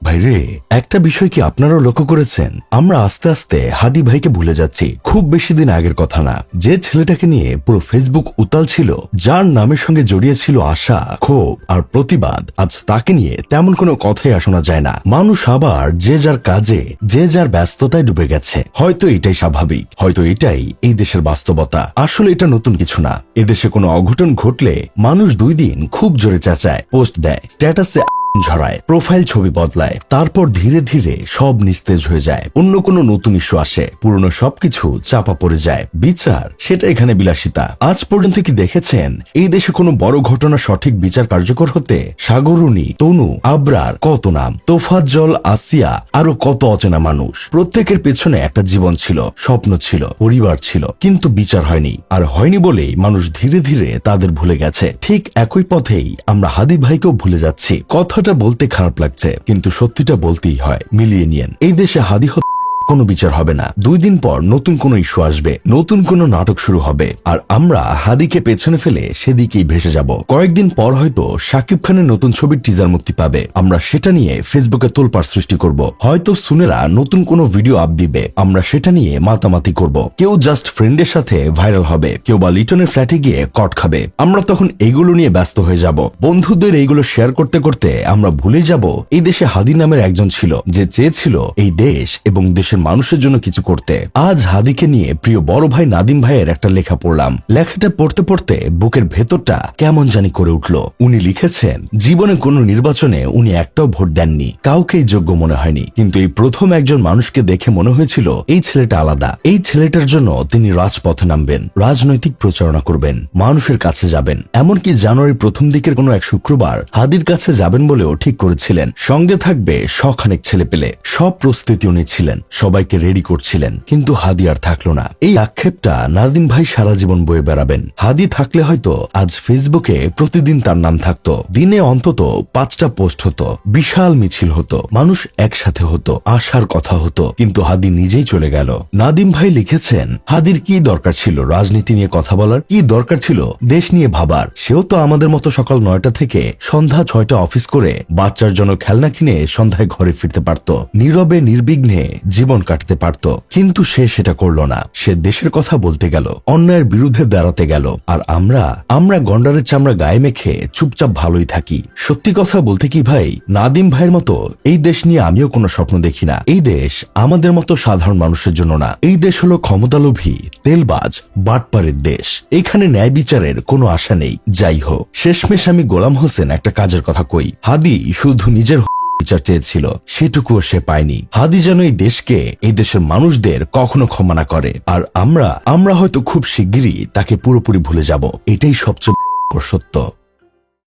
ভাই রে, একটা বিষয় কি আপনারাও লক্ষ্য করেছেন? আমরা আস্তে আস্তে হাদি ভাইকে ভুলে যাচ্ছি। খুব বেশি দিন আগের কথা না, যে ছেলেটাকে নিয়ে পুরো ফেসবুক উতাল ছিল, যার নামের সঙ্গে জড়িয়ে ছিল আশা, ক্ষোভ আর প্রতিবাদ, আজ তাকে নিয়ে তেমন কোনো কথাই শোনা যায় না। মানুষ আবার যে যার কাজে, যে যার ব্যস্ততায় ডুবে গেছে। হয়তো এটাই স্বাভাবিক, হয়তো এটাই এই দেশের বাস্তবতা। আসলে এটা নতুন কিছু না। এদেশে কোনো অঘটন ঘটলে মানুষ 2 দিন খুব জোরে চেঁচায়, পোস্ট দেয়, স্ট্যাটাসে ঝরায়, প্রোফাইল ছবি বদলায়, তারপর ধীরে ধীরে সব নিস্তেজ হয়ে যায়। অন্য কোনো নতুন ইস্যু আসে, পুরনো সবকিছু চাপা পড়ে যায়। বিচার, সেটা এখানে বিলাসিতা। আজ পর্যন্ত কি দেখেছেন এই দেশে কোনো বড় ঘটনা সঠিক বিচার কার্যকর হতে? সাগরুণী, তনু, আবরার, কত নাম, তোফাজ্জল, আসিয়া, আরো কত অচেনা মানুষ। প্রত্যেকের পেছনে একটা জীবন ছিল, স্বপ্ন ছিল, পরিবার ছিল, কিন্তু বিচার হয়নি। আর হয়নি বলেই মানুষ ধীরে ধীরে তাদের ভুলে গেছে। ঠিক একই পথেই আমরা হাদি ভাইকেও ভুলে যাচ্ছি। কথাটা বলতে খারাপ লাগছে, কিন্তু সত্যিটা বলতেই হয়। মিলিয়ে নিয়েন, এই দেশে হাদি কোনো বিচার হবে না। 2 দিন পর নতুন কোনো ইস্যু আসবে, নতুন কোনো নাটক শুরু হবে, আর আমরা হাদিকে পেছনে ফেলে সেদিকেই ভেসে যাব। কয়েকদিন পর হয়তো শাকিব খানের নতুন ছবির টিজার মুক্তি পাবে, আমরা সেটা নিয়ে ফেসবুকে তোলপাড় সৃষ্টি করব। হয়তো সুনেরা নতুন কোনো ভিডিও আপ দিবে, আমরা সেটা নিয়ে মাতামাতি করব। কেউ জাস্ট ফ্রেন্ডের সাথে ভাইরাল হবে, কেউ বা লিটনের ফ্ল্যাটে গিয়ে কট খাবে। আমরা তখন এইগুলো নিয়ে ব্যস্ত হয়ে যাব। বন্ধুদের এইগুলো শেয়ার করতে করতে আমরা ভুলে যাব এই দেশে হাদি নামের একজন ছিল, যে চেয়েছিল এই দেশ এবং দেশের মানুষের জন্য কিছু করতে। আজ হাদিকে নিয়ে প্রিয় বড় ভাই নাদিম ভাইয়ের একটা লেখা পড়লাম। লেখাটা পড়তে পড়তে বুকের ভেতরটা কেমন জানি করে উঠল। উনি লিখেছেন, জীবনে কোনো নির্বাচনে উনি একটাও ভোট দেননি, কাউকেই যোগ্য মনে হয়নি, কিন্তু এই প্রথম একজন মানুষকে দেখে মনে হয়েছিল এই ছেলেটা আলাদা। এই ছেলেটার জন্য তিনি রাজপথে নামবেন, রাজনৈতিক প্রচারণা করবেন, মানুষের কাছে যাবেন। এমনকি জানুয়ারির প্রথম দিকের কোনো এক শুক্রবার হাদির কাছে যাবেন বলেও ঠিক করেছিলেন। সঙ্গে থাকবে শখানেক ছেলে পেলে। সব প্রস্তুতি উনি ছিলেন, সবাইকে রেডি করছিলেন, কিন্তু হাদি আর থাকলো না। এই আক্ষেপটা নাদিম ভাই সারা জীবন বয়ে বেড়াবেন। হাদি থাকলে হয়তো আজ ফেসবুকে প্রতিদিন তার নাম থাকতো, দিনে অন্তত 5টা পোস্ট হতো, বিশাল মিছিল হতো, মানুষ একসাথে হতো, আসার কথা হতো, কিন্তু হাদি নিজেই চলে গেল। নাদিম ভাই লিখেছেন, হাদির কি দরকার ছিল রাজনীতি নিয়ে কথা বলার? কি দরকার ছিল দেশ নিয়ে ভাবার? সেও তো আমাদের মতো সকাল 9টা থেকে সন্ধ্যা 6টা অফিস করে বাচ্চার জন্য খেলনা কিনে সন্ধ্যায় ঘরে ফিরতে পারত, নীরবে নির্বিঘ্নে জীবন কাটতে পারত, কিন্তু সে সেটা করল না। সে দেশের কথা বলতে গেল, অন্যায়ের বিরুদ্ধে দাঁড়াতে গেল, আর আমরা গন্ডারের চামড়া গায়ে মেখে চুপচাপ ভালোই থাকি। সত্যি কথা বলতে কি ভাই, নাদিম ভাইয়ের মতো এই দেশ নিয়ে আমিও কোনো স্বপ্ন দেখি না। এই দেশ আমাদের মতো সাধারণ মানুষের জন্য না। এই দেশ হলো ক্ষমতালোভী, তেলবাজ, বাটপারের দেশ। এখানে ন্যায় বিচারের কোনো আশা নেই। যাই হোক, শেষমেশ আমি গোলাম হোসেন একটা কাজের কথা কই। হাদি শুধু নিজের বিচার চেয়েছিল, সেটুকুও সে পায়নি। হাদি যেন এই দেশকে, এই দেশের মানুষদের কখনো ক্ষমা না করে। আর আমরা হয়তো খুব শিগগিরই তাকে পুরোপুরি ভুলে যাব। এটাই সবচেয়ে সত্য।